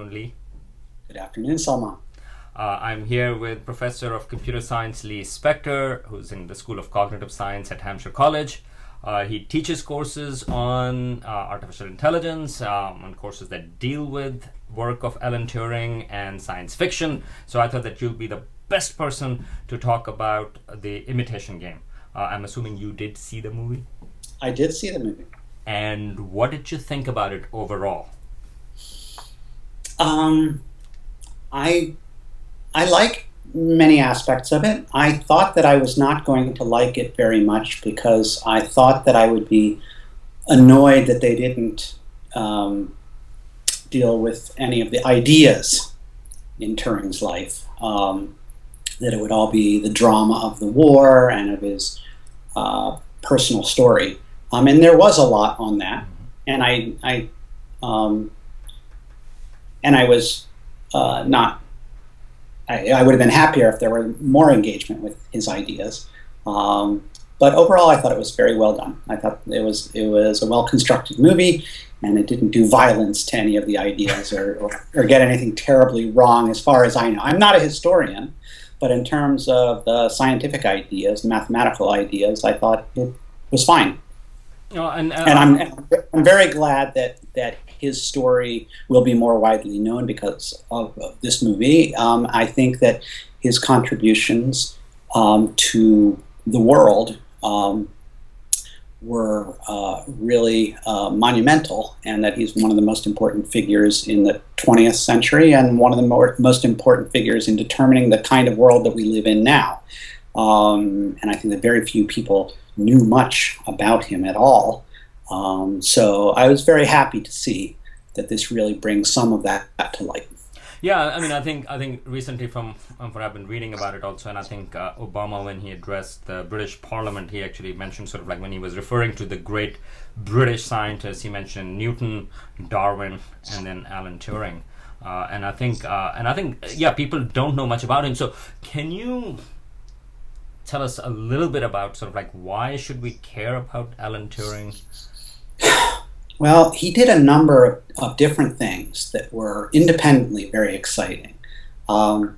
afternoon, Lee. Good afternoon, Salma. I'm here with Professor of Computer Science Lee Spector, who's in the School of Cognitive Science at Hampshire College. He teaches courses on artificial intelligence, on courses that deal with work of Alan Turing and science fiction. So I thought that you'll be the best person to talk about the Imitation Game. I'm assuming you did see the movie? I did see the movie. And what did you think about it overall? I like many aspects of it. I thought that I was not going to like it very much because I thought that I would be annoyed that they didn't deal with any of the ideas in Turing's life. That it would all be the drama of the war and of his personal story. And there was a lot on that, and I was not. I would have been happier if there were more engagement with his ideas. But overall, I thought it was very well done. I thought it was a well-constructed movie, and it didn't do violence to any of the ideas or get anything terribly wrong as far as I know. I'm not a historian, but in terms of the scientific ideas, mathematical ideas, I thought it was fine. And I'm very glad that his story will be more widely known because of this movie. I think that his contributions to the world were really monumental, and that he's one of the most important figures in the 20th century and one of the most important figures in determining the kind of world that we live in now. And I think that very few people knew much about him at all. So I was very happy to see that this really brings some of that to light. Yeah, I mean, I think recently from what I've been reading about it also, and I think Obama, when he addressed the British Parliament, he actually mentioned sort of like when he was referring to the great British scientists, he mentioned Newton, Darwin, and then Alan Turing. And I think, people don't know much about him. So can you tell us a little bit about sort of like why should we care about Alan Turing? Well, he did a number of different things that were independently very exciting, and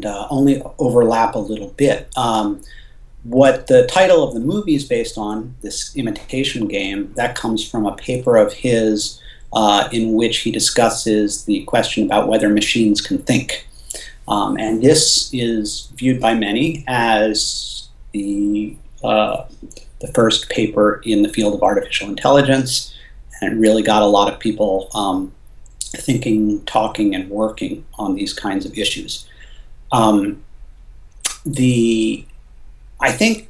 only overlap a little bit. What the title of the movie is based on, this Imitation Game, that comes from a paper of his in which he discusses the question about whether machines can think. And this is viewed by many as the first paper in the field of artificial intelligence, and it really got a lot of people thinking, talking, and working on these kinds of issues. I think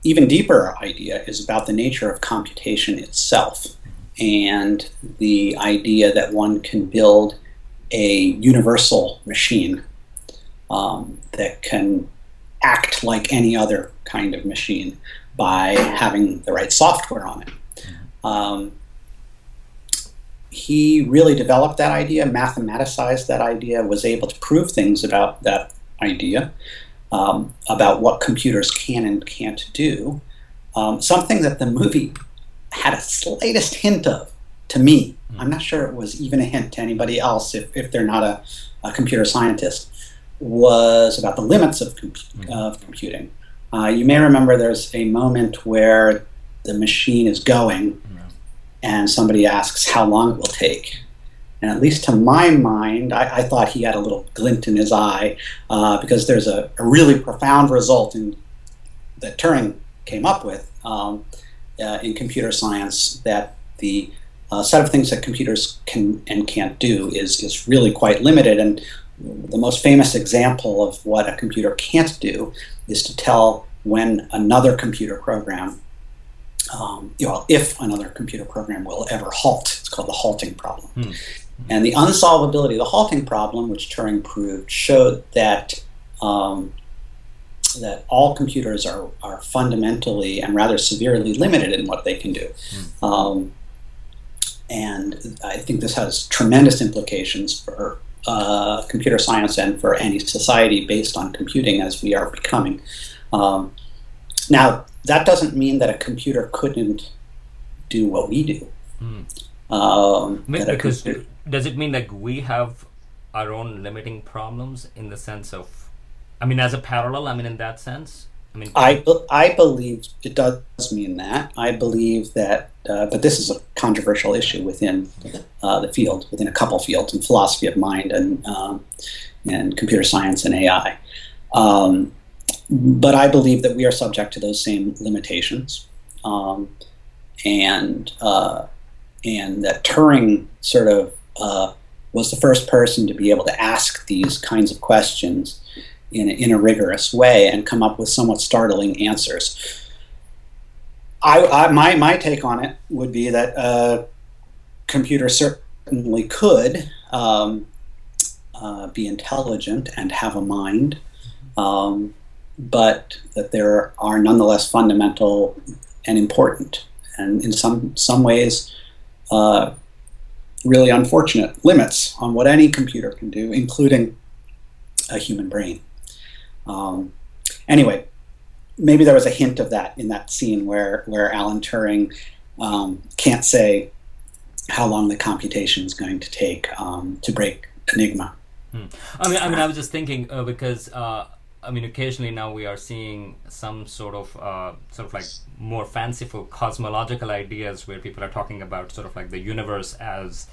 even deeper idea is about the nature of computation itself, and the idea that one can build a universal machine that can act like any other kind of machine by having the right software on it. He really developed that idea, mathematicized that idea, was able to prove things about that idea, about what computers can and can't do, something that the movie had a slightest hint of to me. I'm not sure it was even a hint to anybody else if they're not a computer scientist, was about the limits of computing. You may remember there's a moment where the machine is going and somebody asks how long it will take. And at least to my mind, I thought he had a little glint in his eye because there's a really profound result that Turing came up with in computer science, that the set of things that computers can and can't do is really quite limited. And the most famous example of what a computer can't do is to tell when another computer program, if another computer program will ever halt. It's called the halting problem. And the unsolvability of the halting problem, which Turing proved, showed that that all computers are fundamentally and rather severely limited in what they can do. And I think this has tremendous implications for computer science and for any society based on computing as we are becoming. Now, that doesn't mean that a computer couldn't do what we do. Because does it mean like we have our own limiting problems in the sense of, I mean, as a parallel, I mean, in that sense? I mean, I believe it does mean that. I believe that, but this is a controversial issue within the field, within a couple fields, in philosophy of mind and computer science and AI. But I believe that we are subject to those same limitations, and that Turing sort of was the first person to be able to ask these kinds of questions in a rigorous way and come up with somewhat startling answers. My take on it would be that computers certainly could be intelligent and have a mind, but that there are nonetheless fundamental and important, and in some ways really unfortunate limits on what any computer can do, including a human brain. Anyway, maybe there was a hint of that in that scene where Alan Turing can't say how long the computation is going to take to break Enigma. I mean, I was just thinking because I mean, occasionally now we are seeing some sort of like more fanciful cosmological ideas where people are talking about sort of like the universe as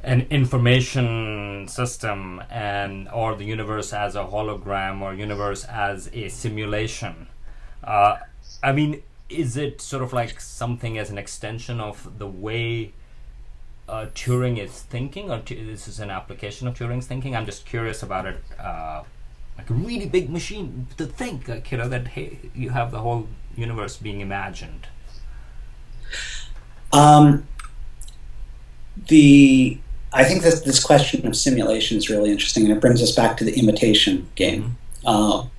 an information system, or the universe as a hologram, or universe as a simulation. I mean, is it sort of like something as an extension of the way Turing is thinking, or this is an application of Turing's thinking? I'm just curious about it. Like a really big machine to think, like, that hey, you have the whole universe being imagined. I think that this question of simulation is really interesting, and it brings us back to the Imitation Game. I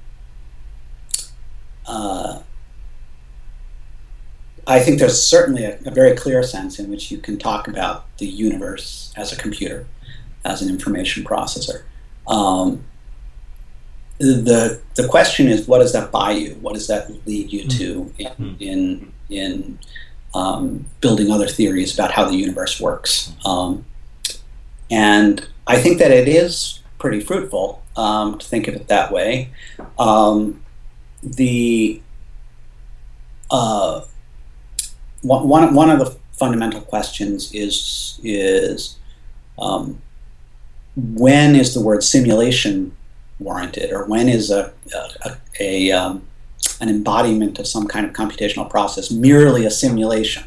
think there's certainly a very clear sense in which you can talk about the universe as a computer, as an information processor. The question is, what does that buy you? What does that lead you to in building other theories about how the universe works? And I think that it is pretty fruitful to think of it that way. One of the fundamental questions is when is the word simulation warranted, or when is an embodiment of some kind of computational process merely a simulation?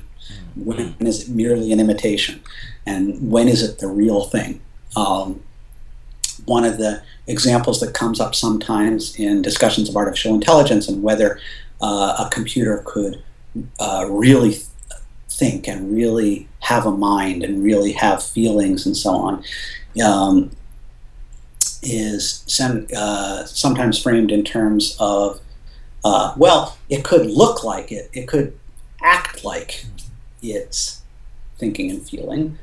When is it merely an imitation? And when is it the real thing? One of the examples that comes up sometimes in discussions of artificial intelligence and whether a computer could really think and really have a mind and really have feelings and so on is sometimes framed in terms of, well, it could look like it. It could act like it's thinking and feeling,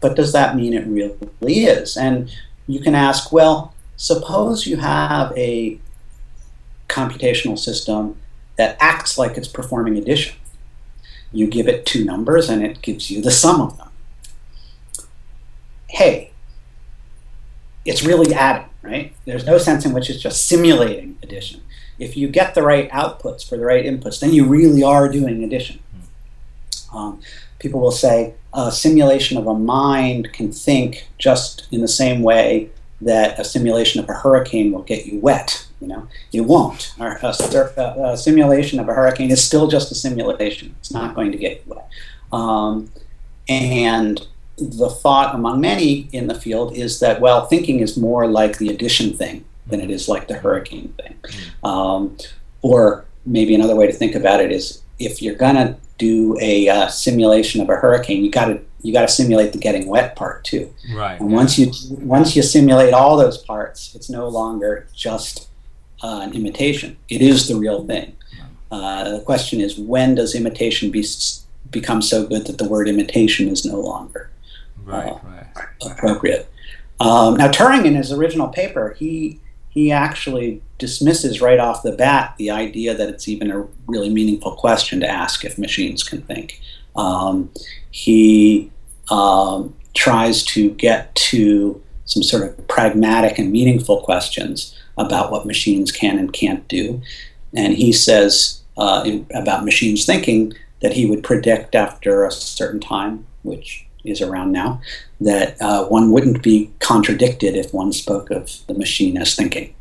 but does that mean it really is? And you can ask, well, suppose you have a computational system that acts like it's performing addition. You give it two numbers and it gives you the sum of them. Hey, it's really adding, right? There's no sense in which it's just simulating addition. If you get the right outputs for the right inputs, then you really are doing addition. People will say a simulation of a mind can think just in the same way that a simulation of a hurricane will get you wet. It won't. A simulation of a hurricane is still just a simulation. It's not going to get you wet. And the thought among many in the field is that, well, thinking is more like the addition thing than it is like the hurricane thing. Or maybe another way to think about it is, if you're gonna do a simulation of a hurricane, you got to simulate the getting wet part too. Right. And once you simulate all those parts, it's no longer just an imitation. It is the real thing. The question is, when does imitation become so good that the word imitation is no longer appropriate? Now, Turing, in his original paper, he actually dismisses right off the bat the idea that it's even a really meaningful question to ask if machines can think. He tries to get to some sort of pragmatic and meaningful questions about what machines can and can't do. And he says about machines thinking that he would predict after a certain time, which is around now, that one wouldn't be contradicted if one spoke of the machine as thinking.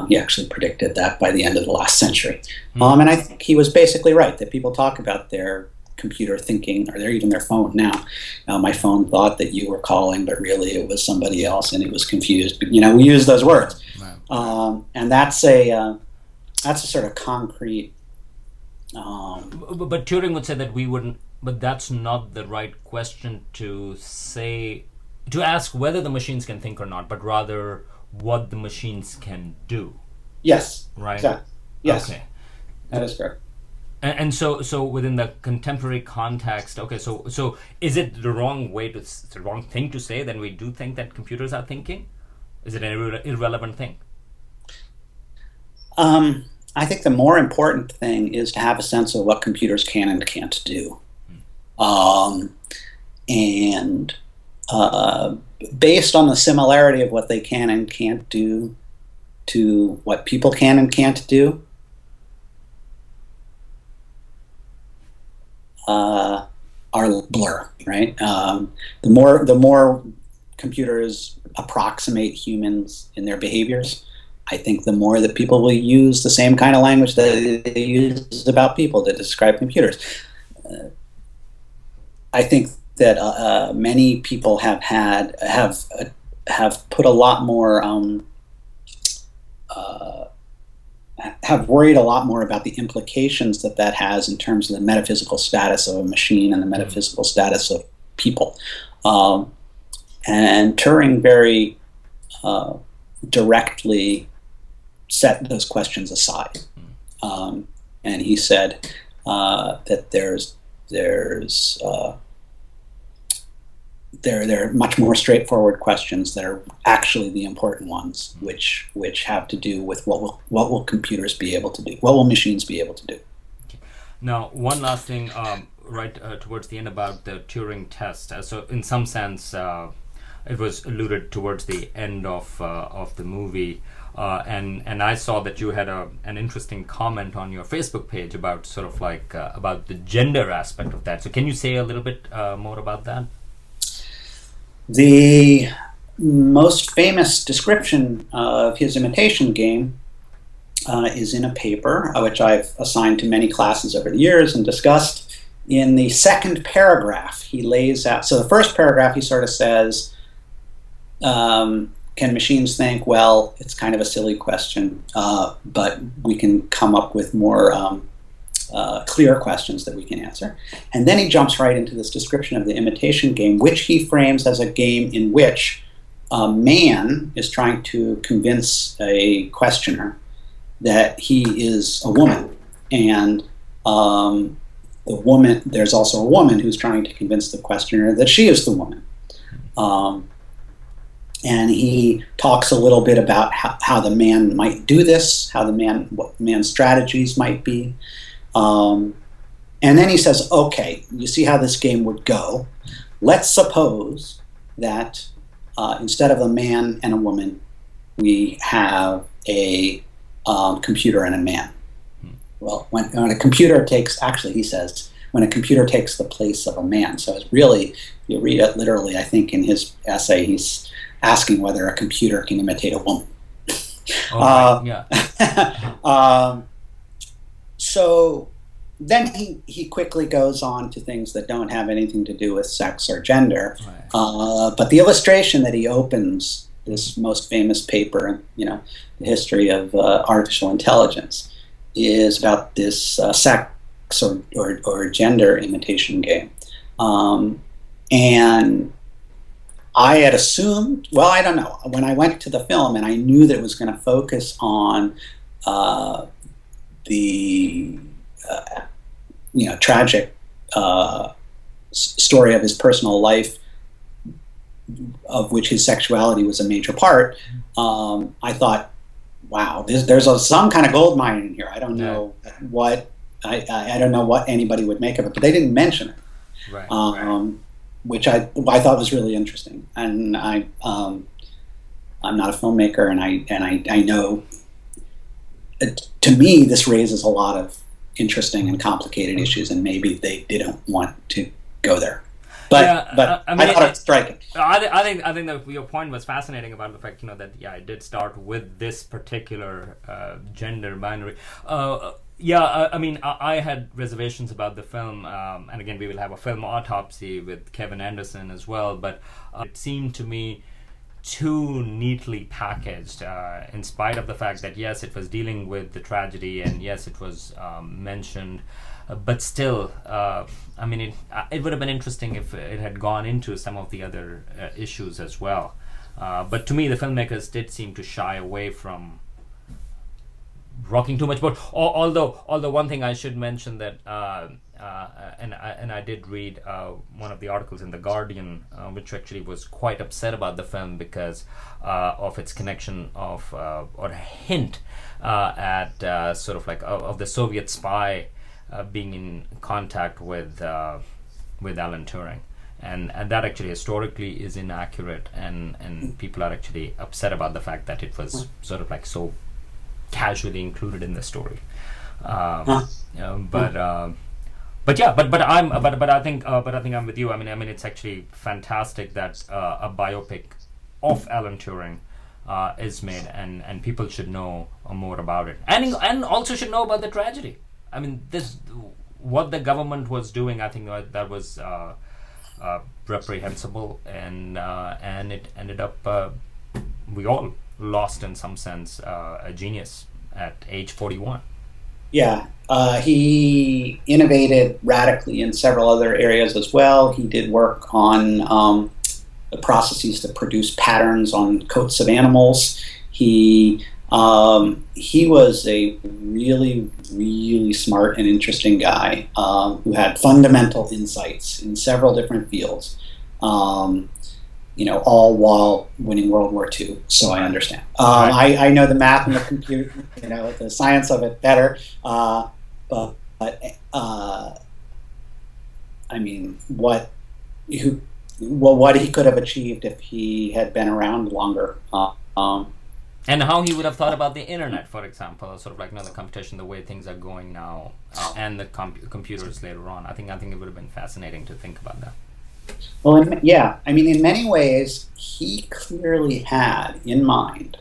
He actually predicted that by the end of the last century. And I think he was basically right, that people talk about their computer thinking, or even their phone now. My phone thought that you were calling, but really it was somebody else, and it was confused. But, we use those words. Right. And that's a sort of concrete... But Turing would say that we wouldn't, but that's not the right question to ask whether the machines can think or not, but rather what the machines can do. Yes. Right? Exactly. Yes. Okay. That is correct. And so within the contemporary context, okay, so is it the wrong thing to say that we do think that computers are thinking? Is it an irrelevant thing? I think the more important thing is to have a sense of what computers can and can't do. And based on the similarity of what they can and can't do to what people can and can't do, are blur, right? The more computers approximate humans in their behaviors, I think the more that people will use the same kind of language that they use about people to describe computers. I think that many people have put a lot more, have worried a lot more about the implications that has in terms of the metaphysical status of a machine and the metaphysical status of people. And Turing very directly set those questions aside. And he said that there are much more straightforward questions that are actually the important ones, which have to do with what will computers be able to do? What will machines be able to do? Now, one last thing, towards the end about the Turing test. So, in some sense, it was alluded towards the end of the movie, and I saw that you had an interesting comment on your Facebook page about sort of like about the gender aspect of that. So, can you say a little bit more about that? The most famous description of his Imitation Game is in a paper, which I've assigned to many classes over the years and discussed. In the second paragraph, he lays out, so the first paragraph he sort of says, can machines think? Well, it's kind of a silly question, but we can come up with more clear questions that we can answer. And then he jumps right into this description of the Imitation Game, which he frames as a game in which a man is trying to convince a questioner that he is a woman, and there's also a woman who's trying to convince the questioner that she is the woman. And he talks a little bit about how the man might do this, what man's strategies might be. And then he says, okay, you see how this game would go. Let's suppose that instead of a man and a woman, we have a computer and a man. Well, when a computer takes, actually he says, when a computer takes the place of a man. So it's really, you read it literally, I think in his essay, he's asking whether a computer can imitate a woman. So then he quickly goes on to things that don't have anything to do with sex or gender. Right. But the illustration that he opens this most famous paper, the history of artificial intelligence, is about this sex or gender imitation game. And I had assumed, well, I don't know, when I went to the film and I knew that it was going to focus on the tragic story of his personal life, of which his sexuality was a major part, I thought, wow, there's some kind of gold mine in here. I don't know what I don't know what anybody would make of it, but they didn't mention it. Right. which I thought was really interesting. And I'm not a filmmaker, and I know, to me, this raises a lot of interesting and complicated issues, and maybe they didn't want to go there. But I thought it was striking. I think that your point was fascinating about the fact, that it did start with this particular gender binary. I had reservations about the film, and again, we will have a film autopsy with Kevin Anderson as well. But it seemed to me too neatly packaged, in spite of the fact that yes, it was dealing with the tragedy, and yes, it was mentioned. But still, it would have been interesting if it had gone into some of the other issues as well. But to me, the filmmakers did seem to shy away from rocking too much. But although one thing I should mention that, and I did read one of the articles in The Guardian, which actually was quite upset about the film because of its connection of or a hint at sort of like of the Soviet spy being in contact with Alan Turing, and that actually historically is inaccurate, and people are actually upset about the fact that it was sort of like so casually included in the story. But I think I'm with you. I mean it's actually fantastic that a biopic of Alan Turing is made, and people should know more about it, and also should know about the tragedy. I mean, what the government was doing, I think that was reprehensible, and it ended up we all lost in some sense a genius at age 41. Yeah, he innovated radically in several other areas as well. He did work on the processes to produce patterns on coats of animals. He was a really, really smart and interesting guy who had fundamental insights in several different fields, all while winning World War II. So I understand. I know the math and the computer, the science of it better. But I mean, what he could have achieved if he had been around longer. And how he would have thought about the internet, for example, sort of like the competition, the way things are going now, and the computers later on. I think it would have been fascinating to think about that. Well, in many ways, he clearly had in mind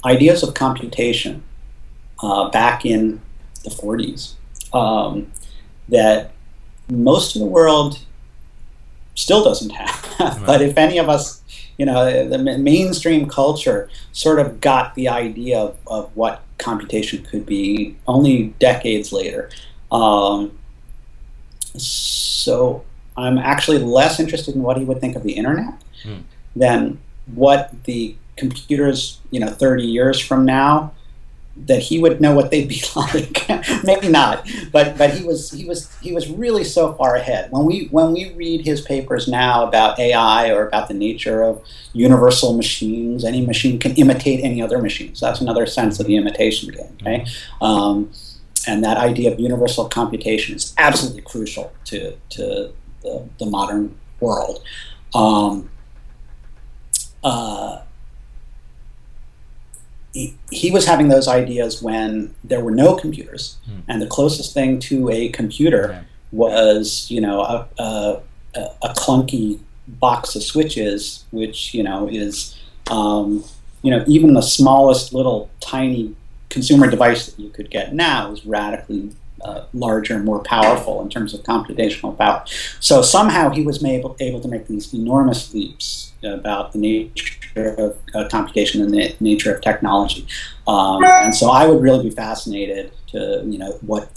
ideas of computation back in the 40s that most of the world still doesn't have. Right. But if any of us, the mainstream culture sort of got the idea of what computation could be only decades later. So I'm actually less interested in what he would think of the internet than what the computers, 30 years from now, that he would know what they'd be like. Maybe not, but he was really so far ahead. When we read his papers now about AI or about the nature of universal machines, any machine can imitate any other machine. So that's another sense of the imitation game. Okay, and that idea of universal computation is absolutely crucial to the modern world. He was having those ideas when there were no computers, and the closest thing to a computer was, a clunky box of switches, which is, even the smallest little tiny consumer device that you could get now is radically larger and more powerful in terms of computational power. So somehow he was able to make these enormous leaps about the nature of computation and the nature of technology. And so I would really be fascinated to, what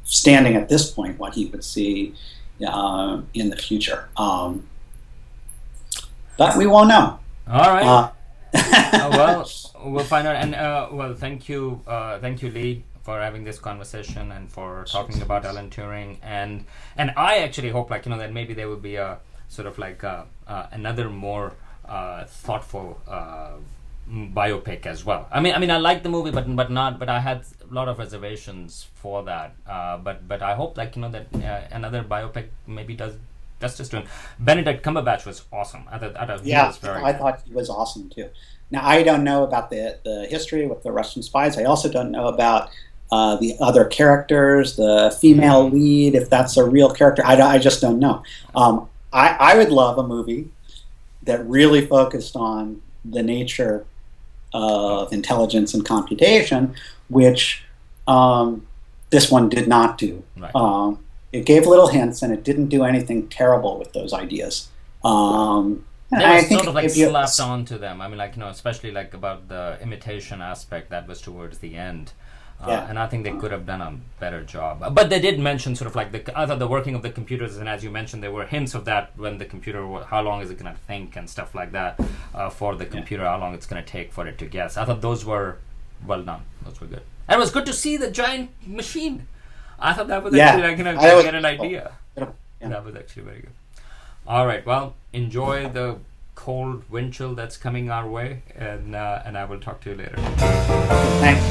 standing at this point, what he would see in the future. But we won't know. All right. Well, we'll find out. And thank you, Lee, for having this conversation and for talking about Alan Turing. And I actually hope, that maybe there will be a sort of like another more thoughtful biopic as well. I mean, I like the movie, but I had a lot of reservations for that. But I hope that another biopic maybe does that's just doing. Benedict Cumberbatch was awesome. I thought he Yeah, was very I good. thought he was awesome too. Now, I don't know about the history with the Russian spies. I also don't know about the other characters, the female lead, if that's a real character. I just don't know. I would love a movie that really focused on the nature of intelligence and computation, which this one did not do. Right. It gave little hints, and it didn't do anything terrible with those ideas. They I were think sort of like if you- slapped onto them. I mean, like, especially like about the imitation aspect that was towards the end. Yeah. And I think they could have done a better job. But they did mention sort of like I thought the working of the computers, and as you mentioned, there were hints of that when the computer, how long is it going to think and stuff like that for the computer, how long it's going to take for it to guess. I thought those were well done. Those were good. And it was good to see the giant machine. I thought that was actually like, get an idea. Yeah. That was actually very good. All right. Well, enjoy the cold wind chill that's coming our way, and I will talk to you later. Thanks.